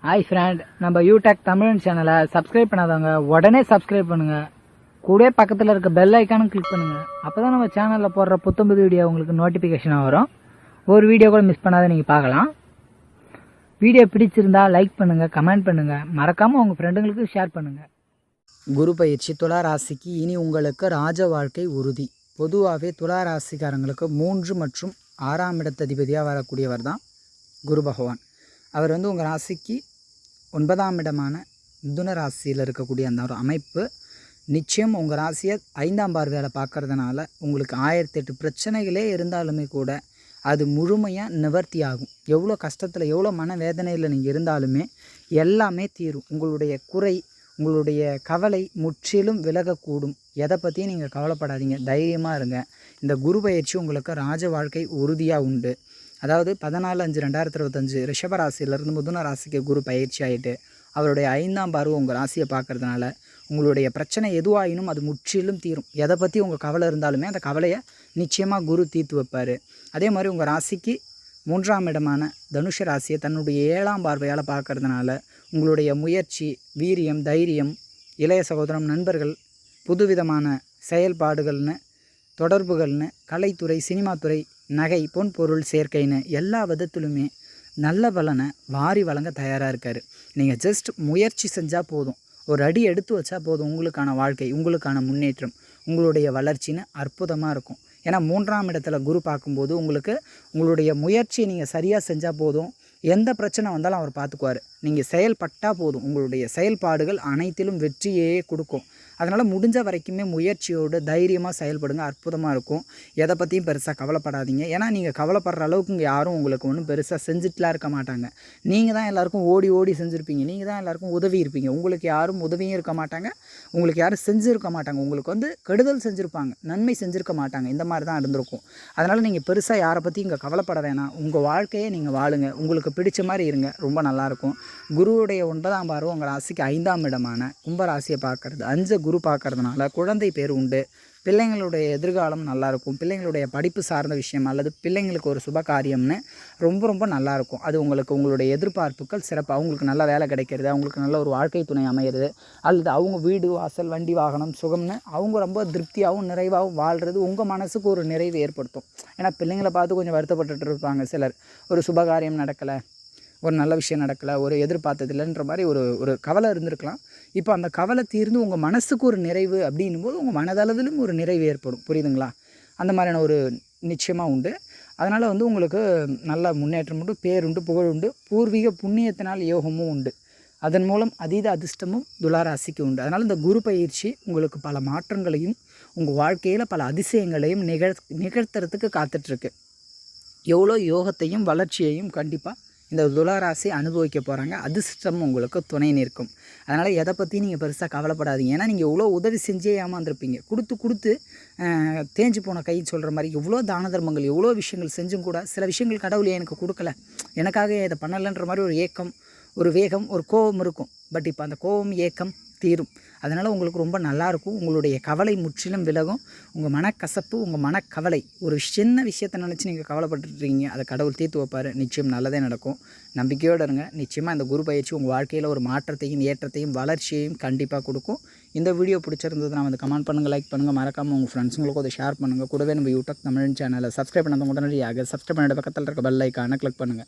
Hi friend, நம்ம யூடெக் தமிழ் சேனலை subscribe பண்ணாதவங்க உடனே சப்ஸ்கிரைப் பண்ணுங்க. கூட பக்கத்தில் இருக்க பெல் ஐக்கானும் கிளிக் பண்ணுங்க. அப்பதான் நம்ம சேனலில் போடுற புத்தம்புது வீடியோ உங்களுக்கு நோட்டிஃபிகேஷனாக வரும். ஒரு வீடியோ கூட மிஸ் பண்ணாத நீங்கள் பார்க்கலாம். வீடியோ பிடிச்சிருந்தா லைக் பண்ணுங்க, கமெண்ட் பண்ணுங்க, மறக்காம உங்க ஃப்ரெண்டுங்களுக்கு ஷேர் பண்ணுங்க. குரு பயிற்சி துலா ராசிக்கு இனி உங்களுக்கு ராஜ வாழ்க்கை உறுதி. பொதுவாகவே துலா ராசிக்காரங்களுக்கு 3 மற்றும் 6ஆம் இடத்ததிபதியாக வரக்கூடியவர் தான் குரு பகவான். அவர் உங்கள் ராசிக்கு 9ஆம் இடமான மிதுன ராசியில் இருக்கக்கூடிய அந்த ஒரு அமைப்பு நிச்சயம் உங்கள் ராசியை 5ஆம் பார்வையால் பார்க்கறதுனால உங்களுக்கு 1008 பிரச்சனைகளே இருந்தாலுமே கூட அது முழுமையாக நிவர்த்தி ஆகும். எவ்வளோ கஷ்டத்தில் எவ்வளோ மனவேதனையில் நீங்கள் இருந்தாலுமே எல்லாமே தீரும். உங்களுடைய குறை, உங்களுடைய கவலை முற்றிலும் விலகக்கூடும். எதை பற்றியும் நீங்கள் கவலைப்படாதீங்க, தைரியமாக இருங்க. இந்த குரு பயிற்சி உங்களுக்கு ராஜ வாழ்க்கை உறுதியாக உண்டு. அதாவது 14/5/2025 ரிஷபராசியிலேருந்து மிதுன ராசிக்கு குரு பயிற்சி ஆகிட்டு அவருடைய 5ஆம் பார்வை உங்கள் ராசியை பார்க்கறதுனால உங்களுடைய பிரச்சனை எதுவாயினும் அது முற்றிலும் தீரும். எதை பற்றி உங்கள் கவலை இருந்தாலுமே அந்த கவலையை நிச்சயமாக குரு தீர்த்து வைப்பார். அதே மாதிரி உங்கள் ராசிக்கு 3ஆம் இடமான தனுஷ ராசியை தன்னுடைய 7ஆம் பார்வையால் பார்க்கறதுனால உங்களுடைய முயற்சி, வீரியம், தைரியம், இளைய சகோதரம், நண்பர்கள், புதுவிதமான செயல்பாடுகள்னு, தொடர்புகள்னு, கலைத்துறை, சினிமாத்துறை, நகை, பொன் பொருள் சேர்க்கைன்னு எல்லா விதத்திலுமே நல்ல பலனை வாரி வழங்க தயாராக இருக்கார். நீங்கள் ஜஸ்ட் முயற்சி செஞ்சால் போதும், ஒரு அடி எடுத்து வச்சா போதும், உங்களுக்கான வாழ்க்கை, உங்களுக்கான முன்னேற்றம், உங்களுடைய வளர்ச்சின்னு அற்புதமாக இருக்கும். ஏன்னா 3ஆம் இடத்துல குரு பார்க்கும்போது உங்களுக்கு உங்களுடைய முயற்சியை நீங்கள் சரியாக செஞ்சால் போதும், எந்த பிரச்சனை வந்தாலும் அவர் பார்த்துக்குவார். நீங்கள் செயல்பட்டால் போதும், உங்களுடைய செயல்பாடுகள் அனைத்திலும் வெற்றியே கொடுக்கும். அதனால் முடிஞ்ச வரைக்குமே முயற்சியோடு தைரியமாக செயல்படுங்க, அற்புதமாக இருக்கும். எதை பற்றியும் பெருசாக கவலைப்படாதீங்க. ஏன்னா நீங்கள் கவலைப்படுற அளவுக்கு இங்கே யாரும் உங்களுக்கு ஒன்றும் பெருசாக செஞ்சுட்டுலாம் இருக்க மாட்டாங்க. நீங்கள் தான் எல்லாருக்கும் ஓடி ஓடி செஞ்சுருப்பீங்க, நீங்கள் தான் எல்லாருக்கும் உதவி இருப்பீங்க. உங்களுக்கு யாரும் உதவியும் இருக்க மாட்டாங்க, உங்களுக்கு யாரும் செஞ்சுருக்க மாட்டாங்க. உங்களுக்கு கெடுதல் செஞ்சுருப்பாங்க, நன்மை செஞ்சுருக்க மாட்டாங்க. இந்த மாதிரி தான் இருந்திருக்கும். அதனால் நீங்கள் பெருசாக யாரை பற்றி இங்கே கவலைப்பட வேணாம். உங்கள் வாழ்க்கையை நீங்கள் வாழுங்க, உங்களுக்கு பிடிச்ச மாதிரி இருங்க, ரொம்ப நல்லாயிருக்கும். குருவுடைய 9ஆம் பார்வை உங்கள் ராசிக்கு 5ஆம் இடமான கும்பராசியை பார்க்குறது, 5 குரு பார்க்கறதுனால குழந்தை பேர் உண்டு. பிள்ளைங்களுடைய எதிர்காலம் நல்லாயிருக்கும். பிள்ளைங்களுடைய படிப்பு சார்ந்த விஷயம் அல்லது பிள்ளைங்களுக்கு ஒரு சுப காரியம்னு ரொம்ப ரொம்ப நல்லாயிருக்கும். அது உங்களுடைய எதிர்பார்ப்புகள் சிறப்பு. அவங்களுக்கு நல்ல வேலை கிடைக்கிறது, அவங்களுக்கு நல்ல ஒரு வாழ்க்கை துணை அமையிறது, அல்லது அவங்க வீடு, வாசல், வண்டி, வாகனம், சுகம்னு அவங்க ரொம்ப திருப்தியாகவும் நிறைவாகவும் வாழ்கிறது உங்கள் மனசுக்கு ஒரு நிறைவு ஏற்படுத்தும். ஏன்னா பிள்ளைங்களை பார்த்து கொஞ்சம் வருத்தப்பட்டுட்டு இருப்பாங்க சிலர். ஒரு சுபகாரியம் நடக்கலை, ஒரு நல்ல விஷயம் நடக்கலை, ஒரு எதிர்பார்த்ததில்லைன்ற மாதிரி ஒரு கவலை இருந்திருக்கலாம். இப்போ அந்த கவலை தீர்ந்து உங்கள் மனசுக்கு ஒரு நிறைவு அப்படின்னும் போது உங்கள் மனதளவிலும் ஒரு நிறைவு ஏற்படும். புரியுதுங்களா? அந்த மாதிரியான ஒரு நிச்சயமாக உண்டு. அதனால் உங்களுக்கு நல்ல முன்னேற்றம் உண்டு, பேருண்டு, புகழுண்டு, பூர்வீக புண்ணியத்தினால் யோகமும் உண்டு. அதன் மூலம் அதீத அதிர்ஷ்டமும் துளாராசிக்கு உண்டு. அதனால் இந்த குரு பயிற்சி உங்களுக்கு பல மாற்றங்களையும் உங்கள் வாழ்க்கையில் பல அதிசயங்களையும் நிகழ்த்துறதுக்கு காத்துட்ருக்கு. எவ்வளோ யோகத்தையும் வளர்ச்சியையும் கண்டிப்பாக இந்த துளாராசி அனுபவிக்க போகிறாங்க. அதிர்ஷ்டம் உங்களுக்கு துணை நிற்கும். அதனால் எதை பற்றி நீங்கள் பெருசாக கவலைப்படாதீங்க. ஏன்னா நீங்கள் எவ்வளோ உதவி செஞ்சே ஏமாந்துருப்பீங்க. கொடுத்து தேஞ்சு போன கை சொல்கிற மாதிரி எவ்வளோ தான தர்மங்கள், எவ்வளோ விஷயங்கள் செஞ்சும் கூட சில விஷயங்கள் கடவுள் எனக்கு கொடுக்கல, எனக்காக இதை பண்ணலைன்ற மாதிரி ஒரு ஏக்கம், ஒரு வேகம், ஒரு கோபம் இருக்கும். பட் இப்போ அந்த கோபம், ஏக்கம் தீரும். அதனால் உங்களுக்கு ரொம்ப நல்லாயிருக்கும். உங்களுடைய கவலை முற்றிலும் விலகும். உங்கள் மனக்கசப்பு, உங்கள் மனக்கவலை, ஒரு சின்ன விஷயத்தை நினச்சி நீங்கள் கவலைப்பட்டுருக்கீங்க, அதை கடவுள் தீர்த்து வைப்பார். நிச்சயம் நல்லதே நடக்கும். நம்பிக்கையோடு இருங்க. நிச்சயமாக இந்த குரு பயிற்சி உங்கள் வாழ்க்கையில் ஒரு மாற்றத்தையும் ஏற்றத்தையும் வளர்ச்சியையும் கண்டிப்பாக கொடுக்கும். இந்த வீடியோ பிடிச்சிருந்ததுன்னா கமெண்ட் பண்ணுங்கள், லைக் பண்ணுங்கள், மறக்காமல் உங்கள் ஃப்ரெண்ட்ஸுங்களுக்கும் அதை ஷேர் பண்ணுங்கள். கூடவே நம்ம யூடியூப் தமிழ் சேனலை சப்ஸ்கிரைப் பண்ணாத உடனடியாக சப்ஸ்கிரைப் பண்ணிட்டு பக்கத்தில் இருக்க பெல் ஐக்கானை கிளிக் பண்ணுங்கள்.